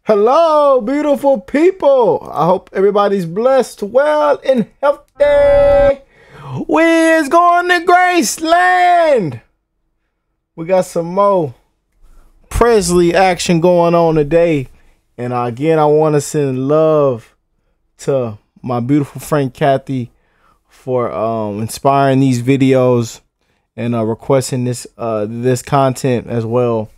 Hello, beautiful people. I hope everybody's blessed, well, and healthy. We is going to Graceland. We got some more Presley action going on today. And again, I want to send love to my beautiful friend Kathy for inspiring these videos and requesting this content as well.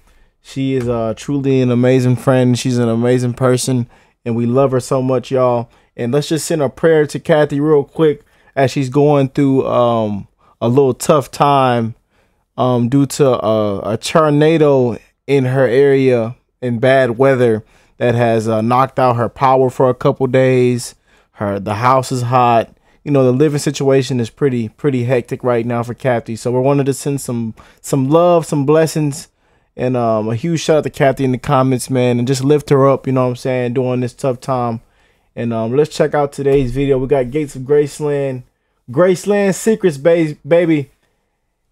She is truly an amazing friend. She's an amazing person, and we love her so much, y'all. And let's just send a prayer to Kathy real quick as she's going through a little tough time due to a tornado in her area in bad weather that has knocked out her power for a couple days. The house is hot. You know, the living situation is pretty hectic right now for Kathy. So we wanted to send some love, some blessings. And a huge shout out to Kathy in the comments, man, and just lift her up, you know what I'm saying, during this tough time. And let's check out today's video. We got Gates of Graceland, Graceland Secrets, baby.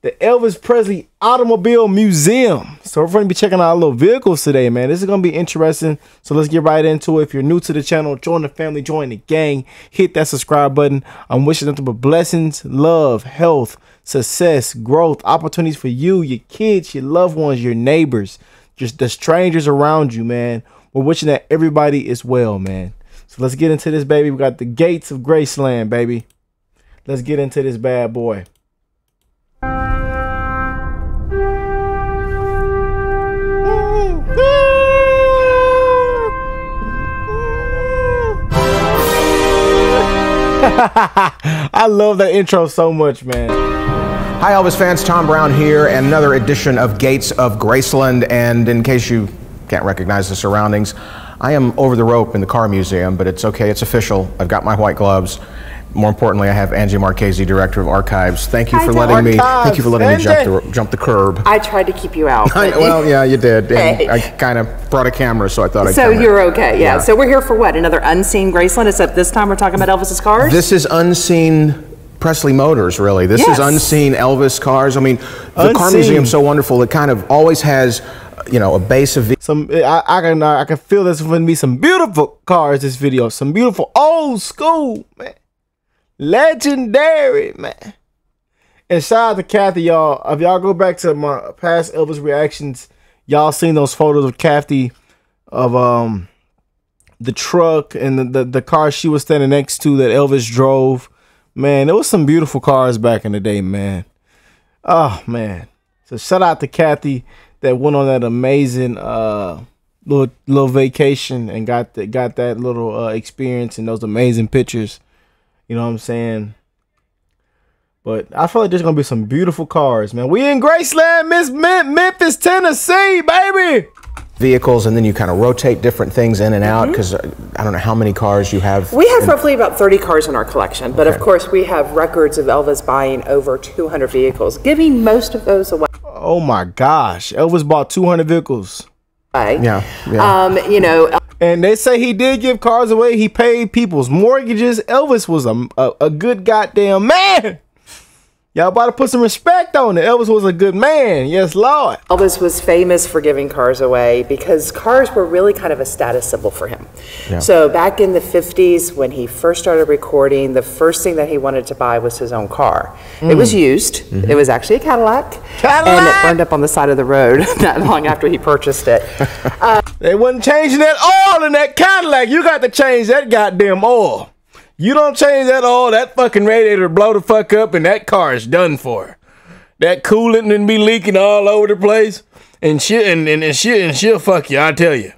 The Elvis Presley Automobile Museum. So we're going to be checking out our little vehicles today, man. This is going to be interesting. So let's get right into it. If you're new to the channel, join the family, join the gang. Hit that subscribe button. I'm wishing nothing but blessings, love, health, success, growth, opportunities for you, your kids, your loved ones, your neighbors, just the strangers around you, man. We're wishing that everybody is well, man. So let's get into this, baby. We got the Gates of Graceland, baby. Let's get into this bad boy. I love that intro so much, man. Hi Elvis fans, Tom Brown here, and another edition of Gates of Graceland. And in case you can't recognize the surroundings, I am over the rope in the car museum, but it's okay, it's official. I've got my white gloves. More importantly, I have Angie Marchese, Director of Archives. Thank you for letting me jump the curb. I tried to keep you out. Well, yeah, you did. And I kind of brought a camera, so I thought I'd So you're okay, yeah. So we're here for what? Another unseen Graceland, except this time we're talking about Elvis's cars? This is unseen Presley Motors, really. This is unseen Elvis cars. I mean, the car museum's so wonderful. It kind of always has, you know, a base of I can feel there's going to be some beautiful cars this video. Some beautiful old school, man. Legendary, man. And shout out to Kathy, y'all. If y'all go back to my past Elvis reactions, y'all seen those photos of Kathy of the truck and the car she was standing next to that Elvis drove. Man, there was some beautiful cars back in the day, man. Oh man. So shout out to Kathy that went on that amazing little vacation and got that little experience and those amazing pictures. You know what I'm saying? But I feel like there's gonna be some beautiful cars, man. We in Graceland, Memphis, Tennessee, baby. Vehicles, and then you kind of rotate different things in and out, because I don't know how many cars you have. We have roughly about 30 cars in our collection, but of course we have records of Elvis buying over 200 vehicles, giving most of those away. Oh my gosh, Elvis bought 200 vehicles. Yeah. You know. And they say he did give cars away. He paid people's mortgages. Elvis was a good goddamn man. Y'all about to put some respect on it. Elvis was a good man. Yes, Lord. Elvis was famous for giving cars away because cars were really kind of a status symbol for him. Yeah. So back in the 50s, when he first started recording, the first thing that he wanted to buy was his own car. It was used. It was actually a Cadillac. And it burned up on the side of the road not long after he purchased it. They wasn't changing that oil in that Cadillac. You got to change that goddamn oil. You don't change that oil, that fucking radiator blow the fuck up and that car is done for. That coolant and be leaking all over the place and shit and she'll fuck you, I tell you.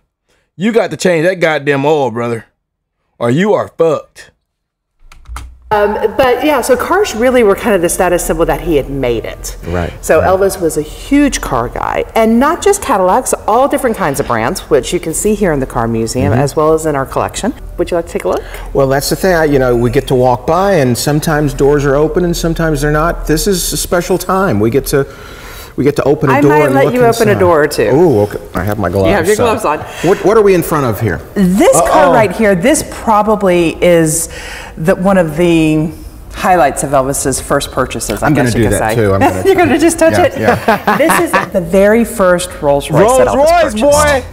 You got to change that goddamn oil, brother, or you are fucked. But yeah, so cars really were kind of the status symbol that he had made it. Right. So Elvis was a huge car guy, and not just Cadillacs, all different kinds of brands, which you can see here in the car museum as well as in our collection. Would you like to take a look? Well, that's the thing. You know, we get to walk by, and sometimes doors are open, and sometimes they're not. This is a special time. We get to open a door. I might let you open a door or two. Oh, okay. I have my gloves. You have your gloves on. What are we in front of here? This car right here, this probably is one of the highlights of Elvis's first purchases, I guess you could say. I'm gonna do that too. You're going to just touch it? Yeah. This is the very first Rolls Royce that Elvis purchased. Boy.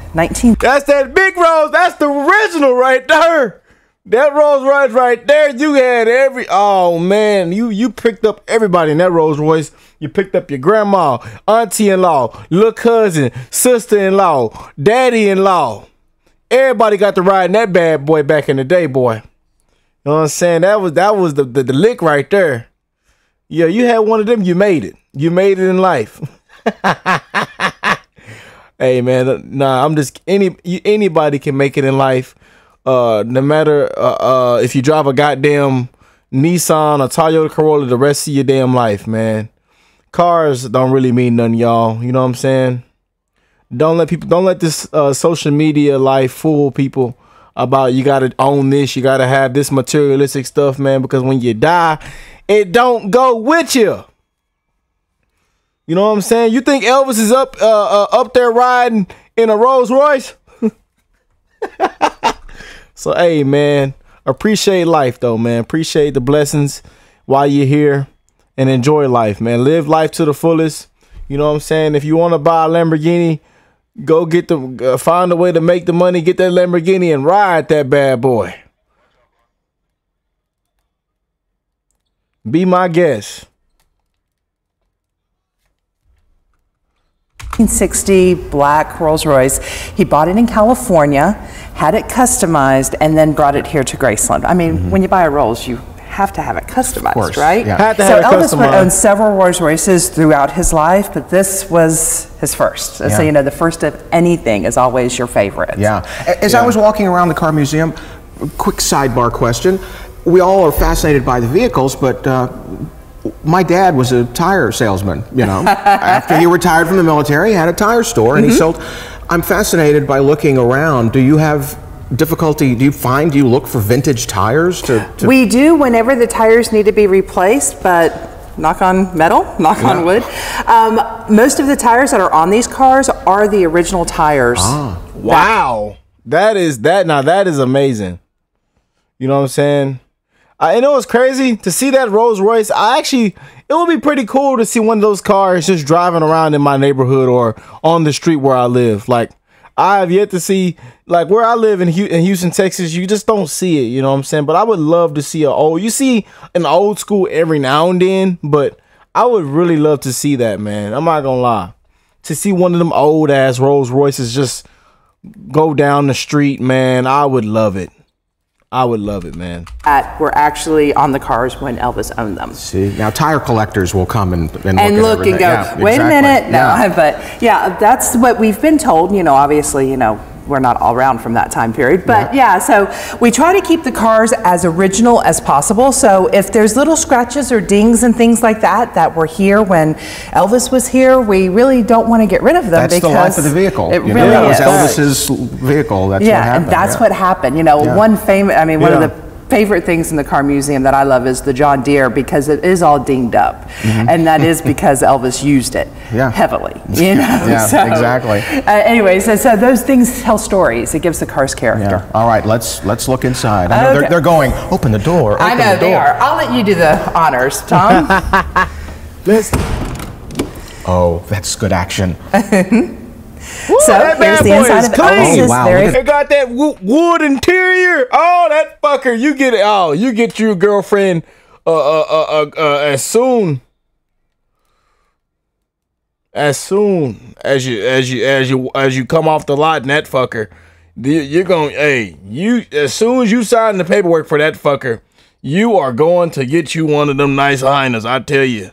That's that big Rolls. That's the original right there. That Rolls Royce right there, you had oh man, you picked up everybody in that Rolls Royce. You picked up your grandma, auntie-in-law, little cousin, sister-in-law, daddy-in-law. Everybody got to ride in that bad boy back in the day, boy. You know what I'm saying? That was the lick right there. Yeah, you had one of them, you made it. You made it in life. Hey man, nah, I'm just anybody can make it in life. No matter if you drive a goddamn Nissan or Toyota Corolla the rest of your damn life, man. Cars don't really mean nothing, y'all. You know what I'm saying? Don't let this social media life fool people about you gotta own this, you gotta have this materialistic stuff, man, because when you die, it don't go with you. You know what I'm saying? You think Elvis is up there riding in a Rolls Royce? So, hey, man, appreciate life, though, man. Appreciate the blessings while you're here and enjoy life, man. Live life to the fullest. You know what I'm saying? If you want to buy a Lamborghini, go get find a way to make the money, get that Lamborghini and ride that bad boy. Be my guest. 1960 black Rolls Royce. He bought it in California, had it customized, and then brought it here to Graceland. I mean, when you buy a Rolls, you have to have it customized, right? Yeah. So Elvis would own several Rolls Royces throughout his life, but this was his first. Yeah. So, you know, the first of anything is always your favorite. Yeah. As I was walking around the car museum, quick sidebar question. We all are fascinated by the vehicles, but my dad was a tire salesman, you know. After he retired from the military, he had a tire store and he sold. I'm fascinated by looking around. Do you have difficulty, do you look for vintage tires to We do whenever the tires need to be replaced, but knock on metal, knock on wood. Most of the tires that are on these cars are the original tires. Wow. That is amazing. You know what I'm saying? I know it's crazy to see that Rolls Royce. It would be pretty cool to see one of those cars just driving around in my neighborhood or on the street where I live. Like, I have yet to see, like where I live in Houston, Texas, you just don't see it. You know what I'm saying? But I would love to see you see an old school every now and then, but I would really love to see that, man. I'm not gonna lie. To see one of them old ass Rolls Royces just go down the street, man, I would love it. I would love it, man. Were actually on the cars when Elvis owned them. See, now tire collectors will come and look and go, wait a minute, but yeah, that's what we've been told. You know, obviously, you know, we're not all around from that time period, but yeah, so we try to keep the cars as original as possible. So if there's little scratches or dings and things like that were here when Elvis was here, we really don't want to get rid of them. That's because the life of the vehicle. It really is. That was Elvis's vehicle. That's what happened. And that's what happened. You know, one of the favorite things in the car museum that I love is the John Deere, because it is all dinged up, and that is because Elvis used it heavily. You know, exactly. Anyways, so those things tell stories. It gives the car's character. Yeah. All right, let's look inside. I know they're going. Open the door. I know they are. I'll let you do the honors, Tom. Oh, that's good action. Ooh, so here's the inside of Elvis. Wow, it got that wood interior. Oh, that fucker! You get it. Oh, you get your girlfriend as soon as you come off the lot, and that fucker, you're going. As soon as you sign the paperwork for that fucker, you are going to get you one of them nice Heinas. I tell you.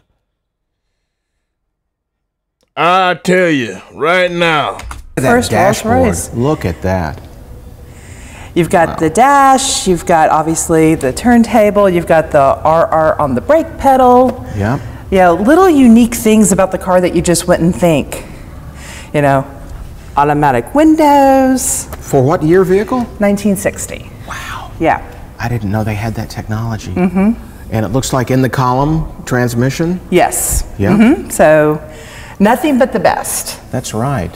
I tell you right now. First Rolls Royce. Look at that. You've got the dash. You've got obviously the turntable. You've got the RR on the brake pedal. Yeah. Yeah, little unique things about the car that you just wouldn't think. You know, automatic windows. For what year vehicle? 1960. Wow. Yeah. I didn't know they had that technology. And it looks like in the column transmission. Yes. Yeah. So. Nothing but the best. That's right.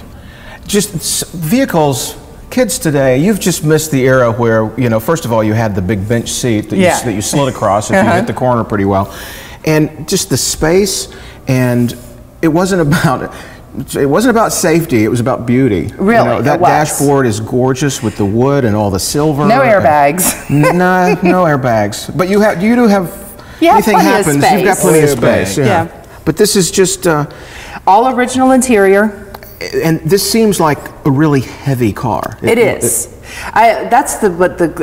Just vehicles Kids today, you've just missed the era where, you know, first of all, you had the big bench seat that, that you slid across if you hit the corner pretty well. And just the space, and it wasn't about safety, it was about beauty. Really, you know, that dashboard is gorgeous with the wood and all the silver. No airbags. No airbags. But you do have, anything happens, you've got plenty of space. Yeah. But this is just... all original interior. And this seems like a really heavy car. It is. I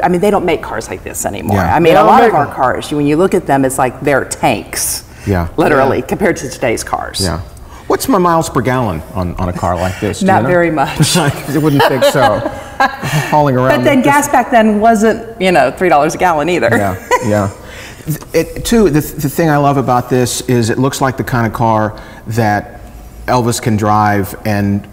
mean, they don't make cars like this anymore. Yeah. I mean, a lot of our cars, when you look at them, it's like they're tanks. Yeah. Literally, compared to today's cars. Yeah. What's my miles per gallon on a car like this? Not very much. I wouldn't think so. Hauling around. But then gas back then wasn't, you know, $3 a gallon either. Yeah. The thing I love about this is it looks like the kind of car that Elvis can drive and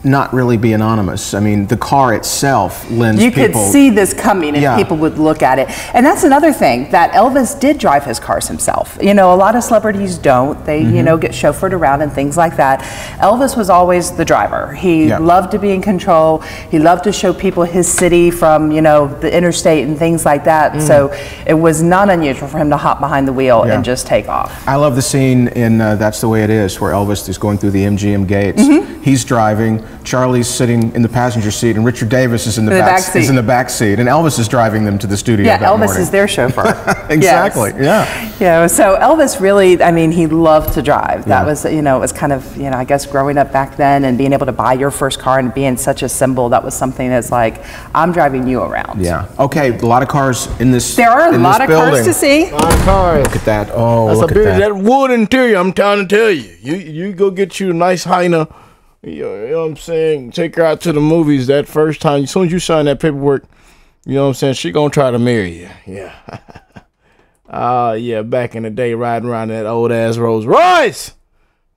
not really be anonymous. I mean, the car itself lends people... You could see this coming if people would look at it. And that's another thing, that Elvis did drive his cars himself. You know, a lot of celebrities don't. They, you know, get chauffeured around and things like that. Elvis was always the driver. He loved to be in control. He loved to show people his city from, you know, the interstate and things like that. So it was not unusual for him to hop behind the wheel and just take off. I love the scene in That's the Way It Is, where Elvis is going through the MGM gates. He's driving, Charlie's sitting in the passenger seat, and Richard Davis is in the back seat, and Elvis is driving them to the studio. Yeah, Elvis is their chauffeur. Exactly. Yeah. So Elvis really, I mean, he loved to drive. That was, you know, it was kind of, you know, I guess growing up back then and being able to buy your first car and being such a symbol, that was something that's like, I'm driving you around. Yeah. Okay, a lot of cars in this. There are a lot of cars to see. A lot of cars. Look at that. Oh, that's look at that. That wood interior, I'm trying to tell you. You go get you a nice Heiner. You know what I'm saying? Take her out to the movies that first time. As soon as you sign that paperwork, you know what I'm saying? She gonna try to marry you. Yeah. Yeah, back in the day, riding around that old ass Rolls Royce.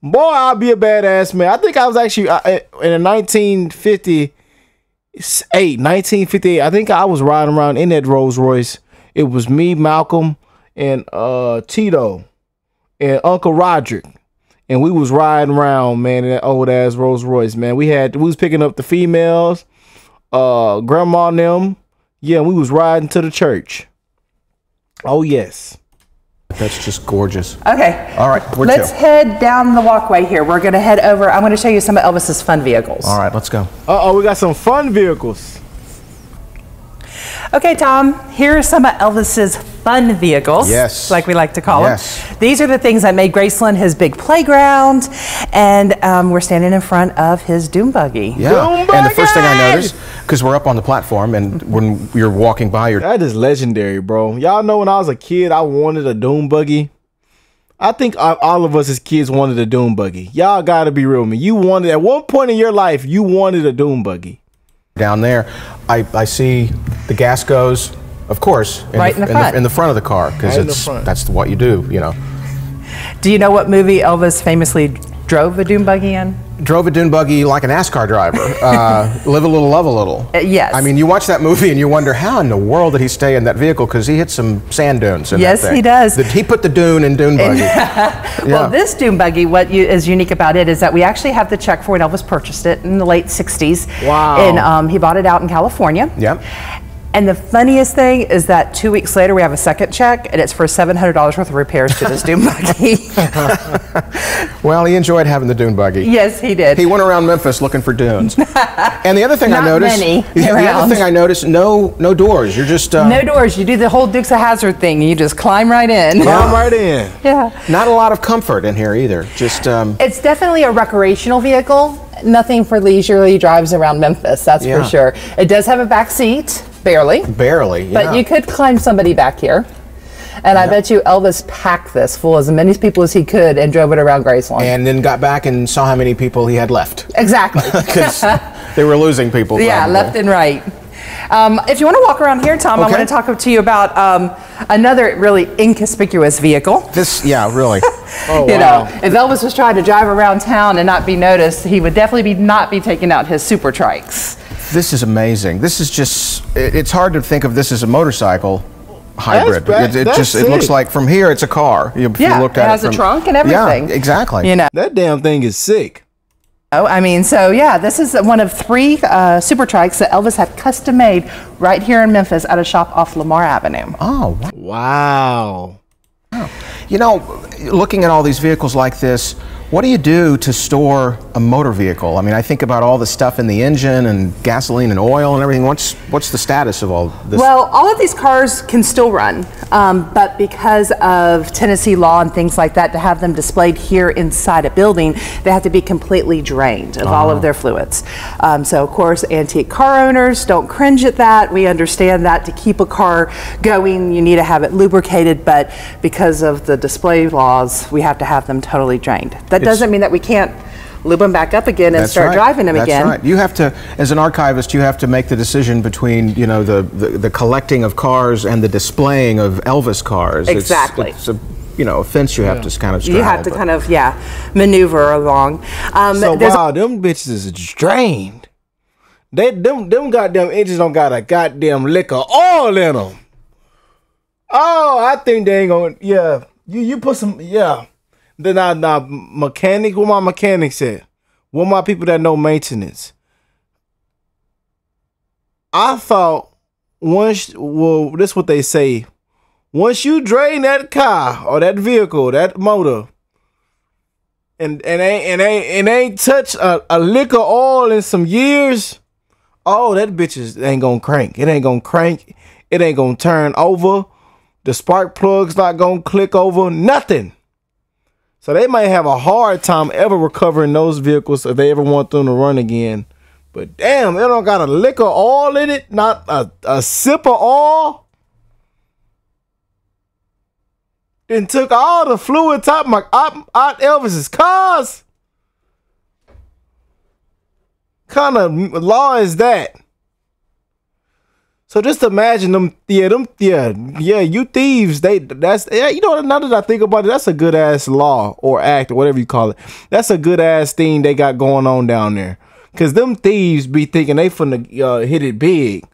Boy, I'll be a badass man. I think I was actually in 1958. I think I was riding around in that Rolls Royce. It was me, Malcolm, and Tito, and Uncle Roderick. And we was riding around, man, in that old ass Rolls Royce, man. We was picking up the females, grandma and them. Yeah, we was riding to the church. Oh yes. That's just gorgeous. Okay. All right. Let's head down the walkway here. We're gonna head over. I'm gonna show you some of Elvis's fun vehicles. All right, let's go. We got some fun vehicles. Okay, Tom, here are some of Elvis's fun vehicles, like we like to call them. These are the things that made Graceland his big playground, and we're standing in front of his dune buggy. Yeah, and the first thing I noticed, because we're up on the platform, and when you're walking by, that is legendary, bro. Y'all know when I was a kid, I wanted a dune buggy. I think all of us as kids wanted a dune buggy. Y'all gotta be real with me. You wanted, at one point in your life, you wanted a dune buggy. Down there, I see the gas goes, of course, in the front of the car, because that's what you do, you know. Do you know what movie Elvis famously drove a dune buggy in? Drove a dune buggy like an NASCAR driver. Live a little, love a little. Yes. I mean, you watch that movie and you wonder how in the world did he stay in that vehicle, because he hit some sand dunes in that thing. He does. He put the dune in dune buggy. Well, this dune buggy, what is unique about it is that we actually have the check for it. Elvis purchased it in the late 60s. Wow. And he bought it out in California. Yep. And the funniest thing is that 2 weeks later, we have a second check, and it's for $700 worth of repairs to this dune buggy. Well, he enjoyed having the dune buggy. Yes, he did. He went around Memphis looking for dunes. And the other thing I noticed, no doors. You're just no doors. You do the whole Dukes of Hazzard thing. You just climb right in. Climb right in. Yeah. Not a lot of comfort in here either. Just it's definitely a recreational vehicle. Nothing for leisurely drives around Memphis. That's for sure. It does have a back seat. Barely. Barely, yeah. But you could climb somebody back here. And I bet you Elvis packed this full as many people as he could and drove it around Graceland. And then got back and saw how many people he had left. Exactly. Because they were losing people. Yeah, left and right. If you want to walk around here, Tom, I want to talk to you about another really inconspicuous vehicle. Really. Oh, you know, if Elvis was trying to drive around town and not be noticed, he would definitely not be taking out his super trikes. This is amazing. This is just, it's hard to think of this as a motorcycle hybrid. It looks like from here it's a car. If you looked at it has a trunk and everything. Yeah, exactly. You know. That damn thing is sick. Oh, I mean, so yeah, this is one of 3 super trikes that Elvis had custom made right here in Memphis at a shop off Lamar Avenue. Oh, wow. you know, looking at all these vehicles like this, what do you do to store a motor vehicle? I mean, I think about all the stuff in the engine and gasoline and oil and everything. What's the status of all this? Well, all of these cars can still run, but because of Tennessee law and things like that, to have them displayed here inside a building, they have to be completely drained of all of their fluids. So, of course, antique car owners don't cringe at that. We understand that to keep a car going, you need to have it lubricated, but because of the display laws, we have to have them totally drained. That doesn't mean that we can't lube them back up again and start driving them again. That's right. You have to, as an archivist, you have to make the decision between, you know, the collecting of cars and the displaying of Elvis cars. Exactly. It's a, you know, a fence you have to kind of straddle. You have to kind of, maneuver along. So wow, them bitches is drained. Them goddamn engines don't got a goddamn lick of oil in them. Oh, I think they ain't gonna. You put some. Then mechanic. What my mechanic said. What my people that know maintenance. I thought this is what they say. Once you drain that car or that vehicle, that motor, and ain't touched a lick of oil in some years, oh, that bitch ain't gonna crank. It ain't gonna crank. It ain't gonna turn over. The spark plug's not gonna click over. Nothing. So they might have a hard time ever recovering those vehicles if they ever want them to run again. But damn, they don't got a lick of oil in it. Not a sip of oil. Then took all the fluid out Elvis's cars. Kind of law is that? So just imagine them, you thieves, you know, now that I think about it, that's a good ass law or act or whatever you call it. That's a good ass thing they got going on down there. Cause them thieves be thinking they finna hit it big.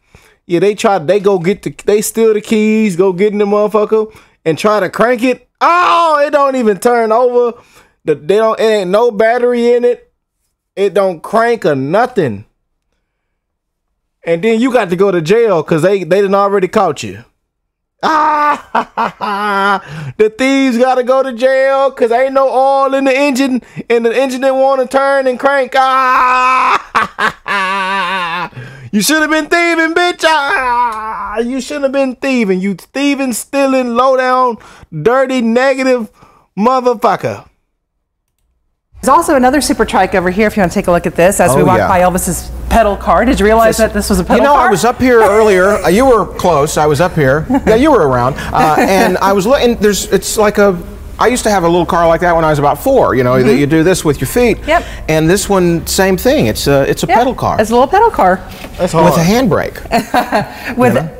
Yeah, they steal the keys, go get in the motherfucker and try to crank it. Oh, it don't even turn over. It ain't no battery in it. It don't crank or nothing. And then you got to go to jail because they done already caught you. The thieves got to go to jail because ain't no oil in the engine and the engine didn't want to turn and crank. You should have been thieving, bitch. You shouldn't have been thieving. You thieving, stealing, low down, dirty, negative motherfucker. There's also another super trike over here if you want to take a look at this as we walk by Elvis's pedal car. Did you realize that this was a pedal car? You know, I was up here earlier. You were close. I was up here. Yeah, you were around. And I was looking, it's like I used to have a little car like that when I was about 4, you know, that you do this with your feet. Yep. And this one, same thing. It's a pedal car. It's a little pedal car. That's hard. With a handbrake.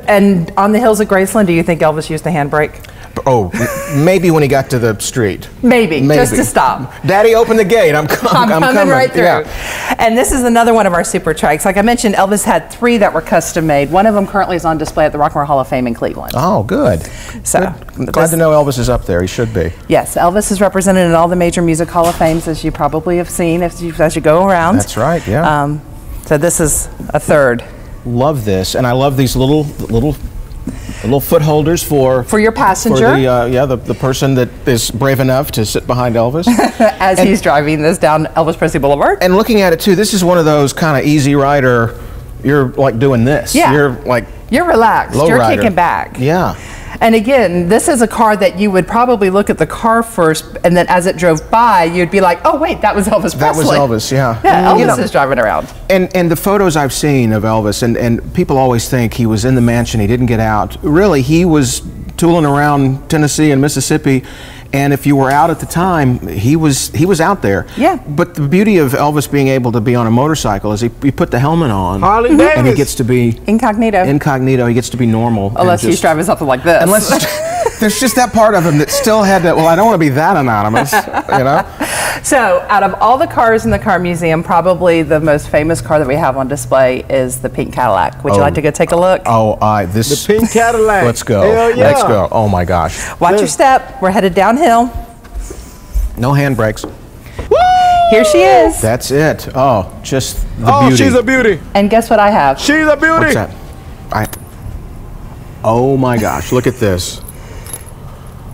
And on the hills of Graceland, do you think Elvis used the handbrake? Oh, maybe when he got to the street. Maybe, just to stop. Daddy, open the gate. I'm coming right through. Yeah. And this is another one of our super trikes. Like I mentioned, Elvis had 3 that were custom made. One of them currently is on display at the Rock and Roll Hall of Fame in Cleveland. Oh, good. So glad to know Elvis is up there. He should be. Yes, Elvis is represented in all the major music Hall of Fames, as you probably have seen as you go around. That's right. Yeah. So this is a 3rd. Love this, and I love these little foot holders for your passenger. For the person that is brave enough to sit behind Elvis as he's driving this down Elvis Presley Boulevard. And looking at it too, this is one of those kind of easy rider. You're like doing this. Yeah. You're relaxed. You're rider. kicking back. Yeah. And again, this is a car that you would probably look at the car first, and then as it drove by, you'd be like, oh wait, that was Elvis Presley. That was Elvis, yeah. Yeah, Elvis is driving around. And the photos I've seen of Elvis, and people always think he was in the mansion, he didn't get out. Really, he was tooling around Tennessee and Mississippi, and if you were out at the time, he was out there. Yeah. But the beauty of Elvis being able to be on a motorcycle is he put the helmet on. Harley Davidson. And he gets to be incognito. He gets to be normal. Unless he's driving something like this. Unless there's just that part of him that still had that, well, I don't want to be that anonymous, you know? So out of all the cars in the car museum, probably the most famous car that we have on display is the pink Cadillac. Would you like to go take a look? The pink Cadillac. Let's go. Hell yeah. Let's go. Oh my gosh. Watch your step. We're headed downhill. No handbrakes. Woo! Here she is. That's it. Oh, just the Oh, beauty. she's a beauty. And guess what I have? She's a beauty. What's that? Oh my gosh, look at this.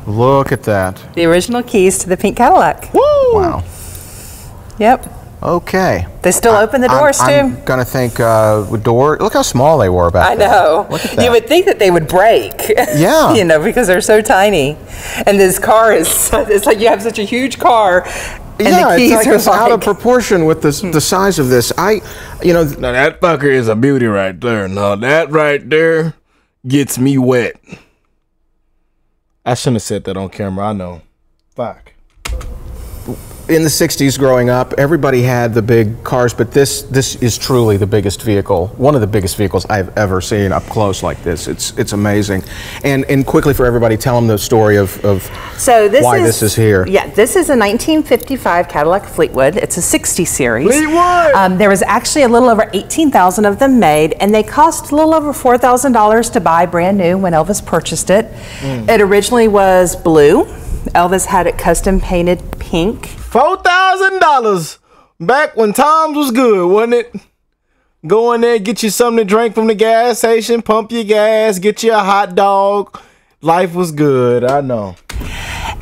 Look at that. The original keys to the pink Cadillac. Woo! Wow. Yep. Okay. They still open the doors too. I'm gonna think door. Look how small they were back then. I know. Look at that. You would think that they would break. Yeah. You know, because they're so tiny. And this car is, it's like you have such a huge car. And yeah, the keys it's like are it's out of proportion with the size of this. Now that fucker is a beauty right there. Now that right there gets me wet. I shouldn't have said that on camera. I know. Fuck. In the 60s growing up, everybody had the big cars, but this is truly the biggest vehicle, one of the biggest vehicles I've ever seen up close like this. It's amazing. And quickly for everybody, tell them the story of why this is here. Yeah, this is a 1955 Cadillac Fleetwood. It's a 60 series. Fleetwood! There was actually a little over 18,000 of them made, and they cost a little over $4,000 to buy brand new when Elvis purchased it. It originally was blue. Elvis had it custom painted pink. $4,000 back when times was good, wasn't it? Go in there, get you something to drink from the gas station, pump your gas, get you a hot dog. Life was good, I know.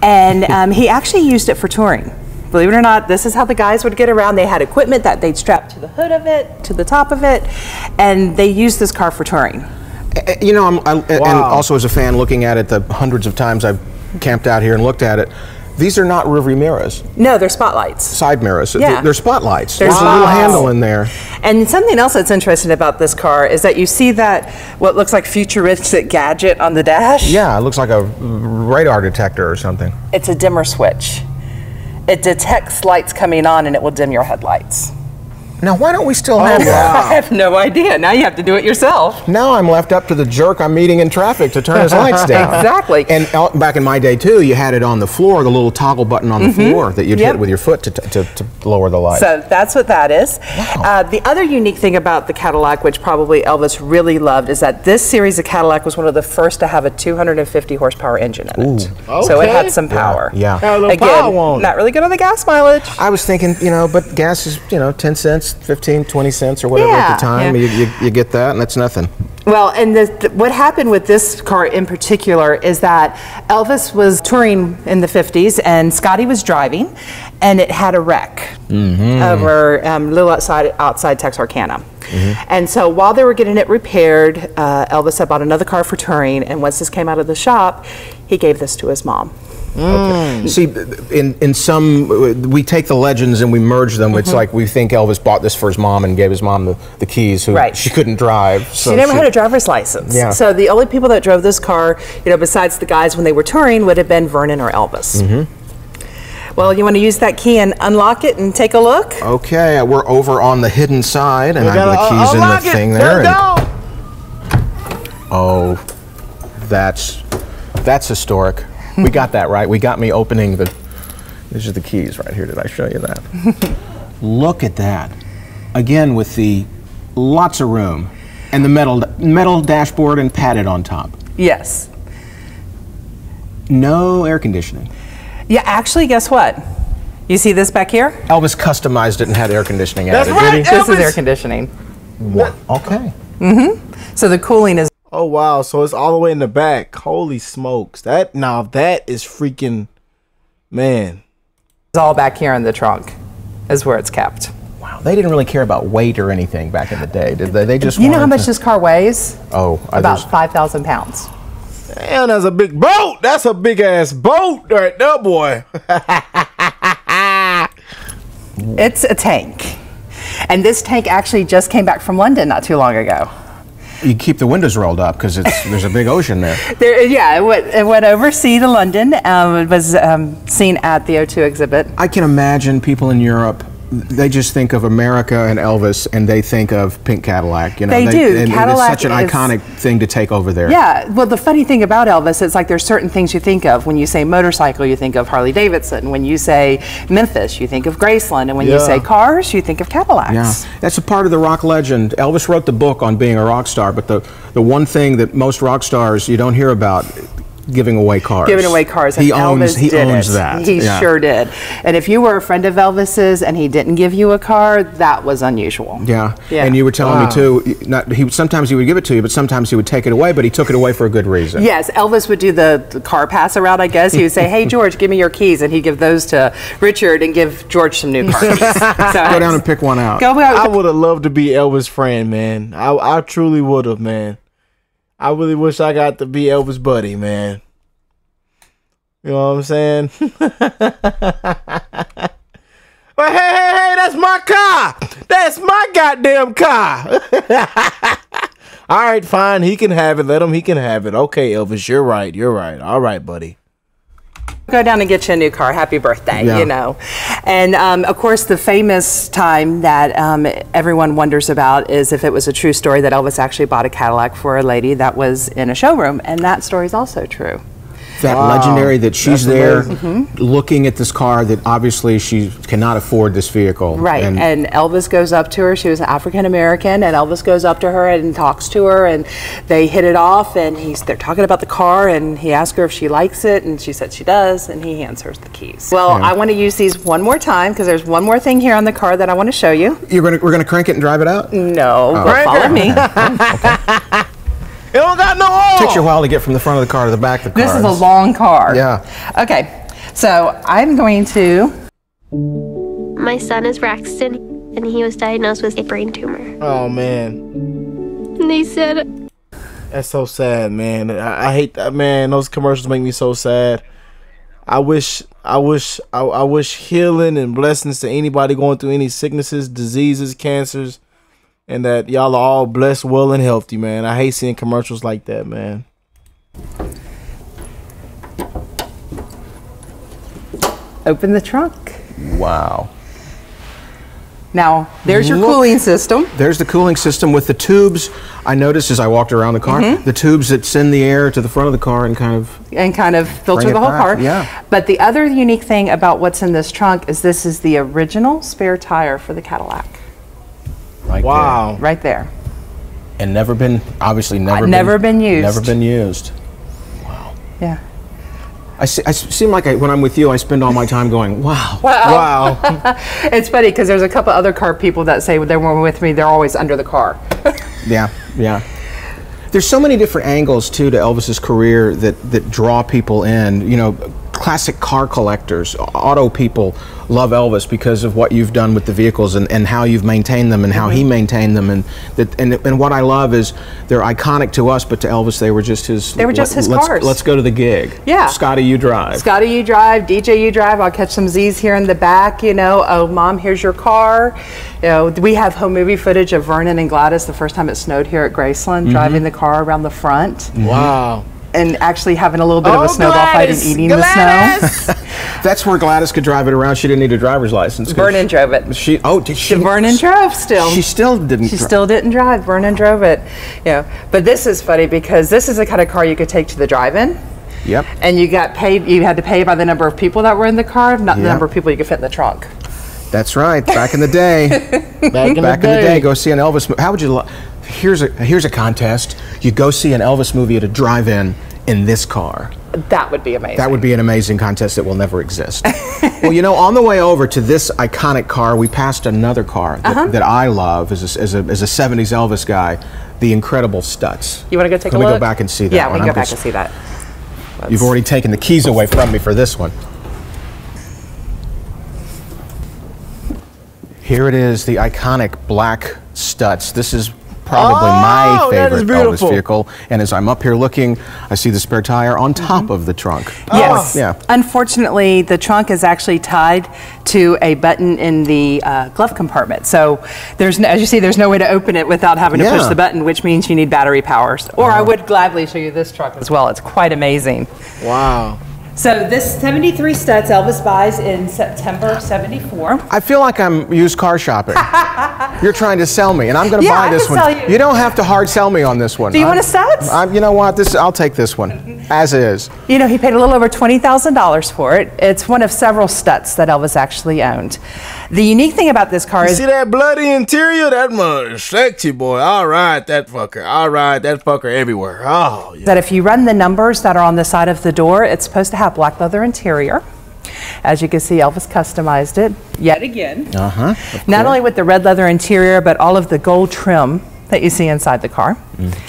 And he actually used it for touring. Believe it or not, this is how the guys would get around. They had equipment that they'd strap to the hood of it, to the top of it, and they used this car for touring. You know, and also as a fan looking at it the hundreds of times I've camped out here and looked at it, these are not rearview mirrors. No, they're spotlights. Side mirrors. Yeah. They're spotlights. There's a little handle in there. And something else that's interesting about this car is that you see that what looks like futuristic gadget on the dash. Yeah, it looks like a radar detector or something. It's a dimmer switch. It detects lights coming on and it will dim your headlights. Now, why don't we still have that? I have no idea. Now you have to do it yourself. Now I'm left up to the jerk I'm meeting in traffic to turn his lights down. Exactly. And back in my day, too, you had it on the floor, the little toggle button on the floor that you'd hit with your foot to lower the light. So that's what that is. Wow. The other unique thing about the Cadillac, which probably Elvis really loved, is that this series of Cadillac was one of the first to have a 250 horsepower engine in it. So it had some power. Yeah. Had a little Again, power on it. not really good on the gas mileage. I was thinking, but gas is, 10 cents, 15, 20 cents or whatever at the time. You get that, and that's nothing. Well, and what happened with this car in particular is that Elvis was touring in the 50s, and Scotty was driving, and it had a wreck over a little outside Texarkana. And so while they were getting it repaired, Elvis had bought another car for touring, and once this came out of the shop, he gave this to his mom. Okay. See, in some, we take the legends and we merge them. It's like we think Elvis bought this for his mom and gave his mom the keys. She couldn't drive. So she never had a driver's license. Yeah. So the only people that drove this car, besides the guys when they were touring, would have been Vernon or Elvis. Well, you want to use that key and unlock it and take a look? Okay, we're over on the hidden side, and I have the keys in the thing there. Oh, that's historic. We got that right. We got me opening these are the keys right here. Did I show you that? Look at that. Again, with the lots of room and the metal dashboard and padded on top. Yes. No air conditioning. Yeah, actually, guess what? You see this back here? Elvis customized it and had air conditioning That's added, right, did he? This is air conditioning. What? Okay. So the cooling is Oh wow, so it's all the way in the back. Holy smokes. That is freaking, man. all back here in the trunk is where it's kept. Wow, they didn't really care about weight or anything back in the day, did they? They just You know how wanted much this car weighs? Oh, About 5,000 pounds. Damn, that's a big boat. That's a big ass boat right there, boy. It's a tank. And this tank actually just came back from London not too long ago. You keep the windows rolled up because there's a big ocean there. It went overseas to London. It was seen at the O2 exhibit. I can imagine people in Europe, they just think of America and Elvis, and they think of Pink Cadillac. You know, They do. And Cadillac it's such an iconic thing to take over there. Yeah, well, the funny thing about Elvis is like there's certain things you think of. When you say motorcycle, you think of Harley Davidson. When you say Memphis, you think of Graceland. And when you say cars, you think of Cadillacs. Yeah, that's a part of the rock legend. Elvis wrote the book on being a rock star, but the one thing that most rock stars you don't hear about, giving away cars. Giving away cars. And He owns that. He sure did. And if you were a friend of Elvis's and he didn't give you a car, that was unusual. Yeah. And you were telling me too, sometimes he would give it to you, but sometimes he would take it away, but he took it away for a good reason. Yes, Elvis would do the car pass around, I guess. He would say, hey, George, give me your keys. And he'd give those to Richard and give George some new car keys. So go down and pick one out. I would have loved to be Elvis' friend, man. I truly would have, man. I really wish I got to be Elvis' buddy, man. You know what I'm saying? But hey, that's my car. That's my goddamn car. All right, fine. He can have it. He can have it. Okay, Elvis, you're right. All right, buddy. Go down and get you a new car. Happy birthday, you know. And of course, the famous time that everyone wonders about is if it was a true story that Elvis actually bought a Cadillac for a lady that was in a showroom. And that story is also true. That legendary that she's there looking at this car that obviously she cannot afford this vehicle. Right, and Elvis goes up to her. She was an African American, and Elvis goes up to her and talks to her, and they hit it off, and they're talking about the car, and he asked her if she likes it, and she said she does, and he hands her the keys. Well, I want to use these one more time because there's one more thing here on the car that I want to show you. We're gonna crank it and drive it out? No, follow me. Okay. It don't got no oil. It takes you a while to get from the front of the car to the back of the car. This is a long car. Yeah. Okay, so I'm going to... My son is Braxton, and he was diagnosed with a brain tumor. Oh, man. And they said... That's so sad, man. I hate that, man. Those commercials make me so sad. I wish healing and blessings to anybody going through any sicknesses, diseases, cancers, and that y'all are all blessed, well, and healthy, man. I hate seeing commercials like that, man. Open the trunk. Wow. Now, there's your cooling system. There's the cooling system with the tubes. I noticed as I walked around the car, the tubes that send the air to the front of the car and kind of filter the whole car. Yeah. But the other unique thing about what's in this trunk is this is the original spare tire for the Cadillac. Wow. Right there. And never been used. Never been used. Wow. Yeah. I seem like when I'm with you, I spend all my time going, wow. Wow. It's funny because there's a couple other car people that say when they were with me, they're always under the car. Yeah. There's so many different angles, too, to Elvis's career that draw people in. You know, classic car collectors, auto people love Elvis because of what you've done with the vehicles and how you've maintained them and how he maintained them. And what I love is they're iconic to us, but to Elvis, they were just his cars. Let's go to the gig. Yeah. Scotty, you drive. Scotty, you drive. DJ, you drive. I'll catch some Z's here in the back, you know. Oh, Mom, here's your car. You know, we have home movie footage of Vernon and Gladys the first time it snowed here at Graceland, driving the car around the front. Wow. And actually having a little bit of a snowball fight and eating the snow. That's where Gladys could drive it around. She didn't need a driver's license. Vernon drove it. Did she? Vernon drove still. She still didn't. She still didn't drive. Vernon drove it. Yeah. But this is funny because this is the kind of car you could take to the drive-in. Yep. And you got paid. You had to pay by the number of people that were in the car, not the number of people you could fit in the trunk. That's right. Back in the day. Back in the day. Go see an Elvis movie. How would you? Here's a contest. You go see an Elvis movie at a drive-in in this car. That would be amazing. That would be an amazing contest that will never exist. Well, you know, on the way over to this iconic car, we passed another car that I love as a 70s Elvis guy, the Incredible Stutz. You want to go take a look? Can we go back and see that? Yeah, we can go back and see that. You've already taken the keys away from me for this one. Here it is, the iconic black Stutz. This is probably my favorite Elvis vehicle. And as I'm up here looking, I see the spare tire on top of the trunk. Yes. Yeah. Unfortunately, the trunk is actually tied to a button in the glove compartment. So there's, as you see, there's no way to open it without having to push the button, which means you need battery power. Or I would gladly show you this truck as well. It's quite amazing. Wow. So this 73 Stutz Elvis buys in September '74. I feel like I'm used car shopping. You're trying to sell me, and I'm going to buy this one. You don't have to hard sell me on this one. Do you want a Stutz? You know what? I'll take this one as is. You know, he paid a little over $20,000 for it. It's one of several Stutz that Elvis actually owned. The unique thing about this car You is see that bloody interior? That much sexy, boy. I'll ride that fucker. I'll ride that fucker everywhere. Oh, yeah. that if you run the numbers that are on the side of the door, it's supposed to have black leather interior. As you can see, Elvis customized it yet again. Not only with the red leather interior, but all of the gold trim that you see inside the car.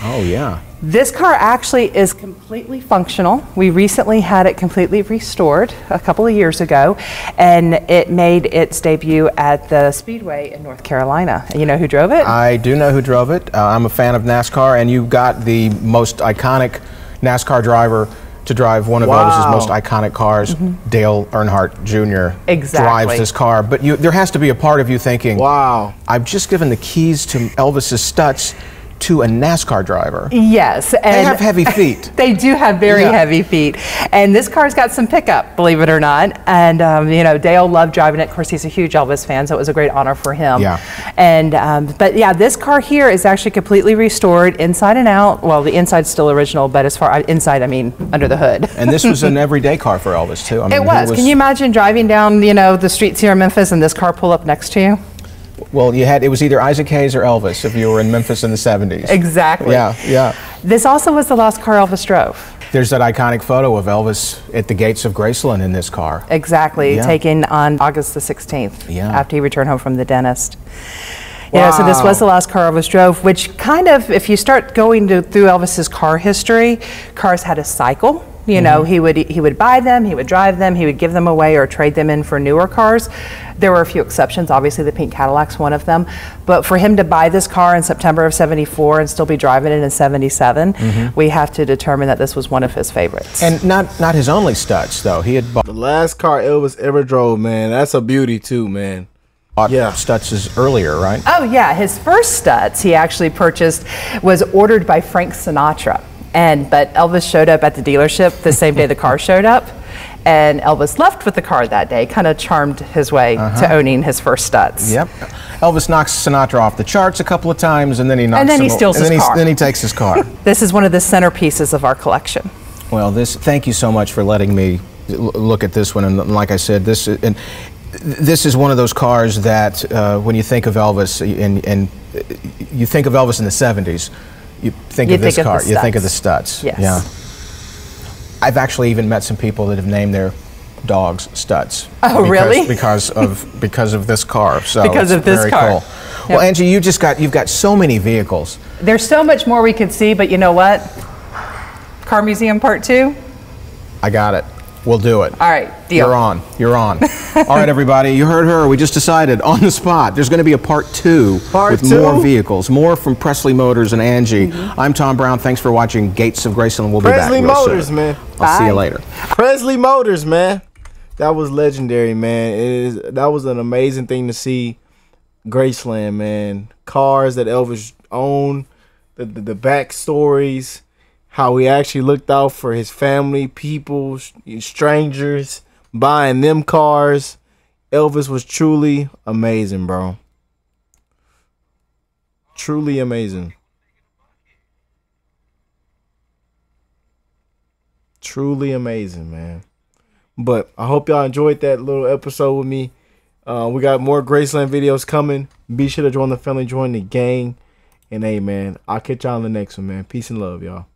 Oh, yeah. This car actually is completely functional. We recently had it completely restored a couple of years ago, and it made its debut at the Speedway in North Carolina. And you know who drove it? I do know who drove it. I'm a fan of NASCAR, and you got the most iconic NASCAR driver to drive one of Elvis's most iconic cars. Dale Earnhardt Jr. drives this car. But there has to be a part of you thinking, wow, I've just given the keys to Elvis's Stutz to a NASCAR driver. Yes. And they have heavy feet. They do have very heavy feet. And this car's got some pickup, believe it or not. And, you know, Dale loved driving it. Of course, he's a huge Elvis fan, so it was a great honor for him. Yeah. And, but yeah, this car here is actually completely restored inside and out. Well, the inside's still original, but as far inside, I mean, under the hood. And this was an everyday car for Elvis, too. I mean, it was. Can you imagine driving down, you know, the streets here in Memphis and this car pull up next to you? Well, it was either Isaac Hayes or Elvis if you were in Memphis in the 70s. Exactly. Yeah, yeah. This also was the last car Elvis drove. There's that iconic photo of Elvis at the gates of Graceland in this car. Exactly, taken on August the 16th, after he returned home from the dentist. Wow. You know, so this was the last car Elvis drove, which kind of, if you start going through Elvis's car history, cars had a cycle. You know, he would buy them, he would drive them, he would give them away or trade them in for newer cars. There were a few exceptions, obviously the pink Cadillac's one of them. But for him to buy this car in September of '74 and still be driving it in '77, we have to determine that this was one of his favorites. And not his only Stutz, though. He had bought the last car Elvis ever drove, man. That's a beauty too, man. Stutz's earlier, right? Oh yeah, his first Stutz he actually purchased was ordered by Frank Sinatra. But Elvis showed up at the dealership the same day the car showed up, and Elvis left with the car that day, kind of charmed his way to owning his first Stutz. Yep. Elvis knocks Sinatra off the charts a couple of times, and then he steals his car. Then he takes his car. This is one of the centerpieces of our collection. Well, thank you so much for letting me look at this one. And like I said, this is one of those cars that when you think of Elvis and you think of Elvis in the 70s, you think of this car. You think of the Stutz. Yes. Yeah. I've actually even met some people that have named their dogs Stutz. Oh, really? Because of this car. So because of this car. Cool. Yep. Well, Angie, you've got so many vehicles. There's so much more we could see, but you know what? Car Museum Part 2? I got it. We'll do it. All right, deal. You're on. You're on. All right, everybody. You heard her. We just decided on the spot. There's going to be a part 2 with more vehicles, more from Presley Motors and Angie. I'm Tom Brown. Thanks for watching Gates of Graceland. We'll be back real Motors, soon. Man. I'll see you later. Presley Motors, man. That was legendary, man. That was an amazing thing to see. Graceland, man. Cars that Elvis owned, the backstories. How he actually looked out for his family, people, strangers, buying them cars. Elvis was truly amazing, bro. Truly amazing. Truly amazing, man. But I hope y'all enjoyed that little episode with me. We got more Graceland videos coming. Be sure to join the family, join the gang. And hey, man, I'll catch y'all on the next one, man. Peace and love, y'all.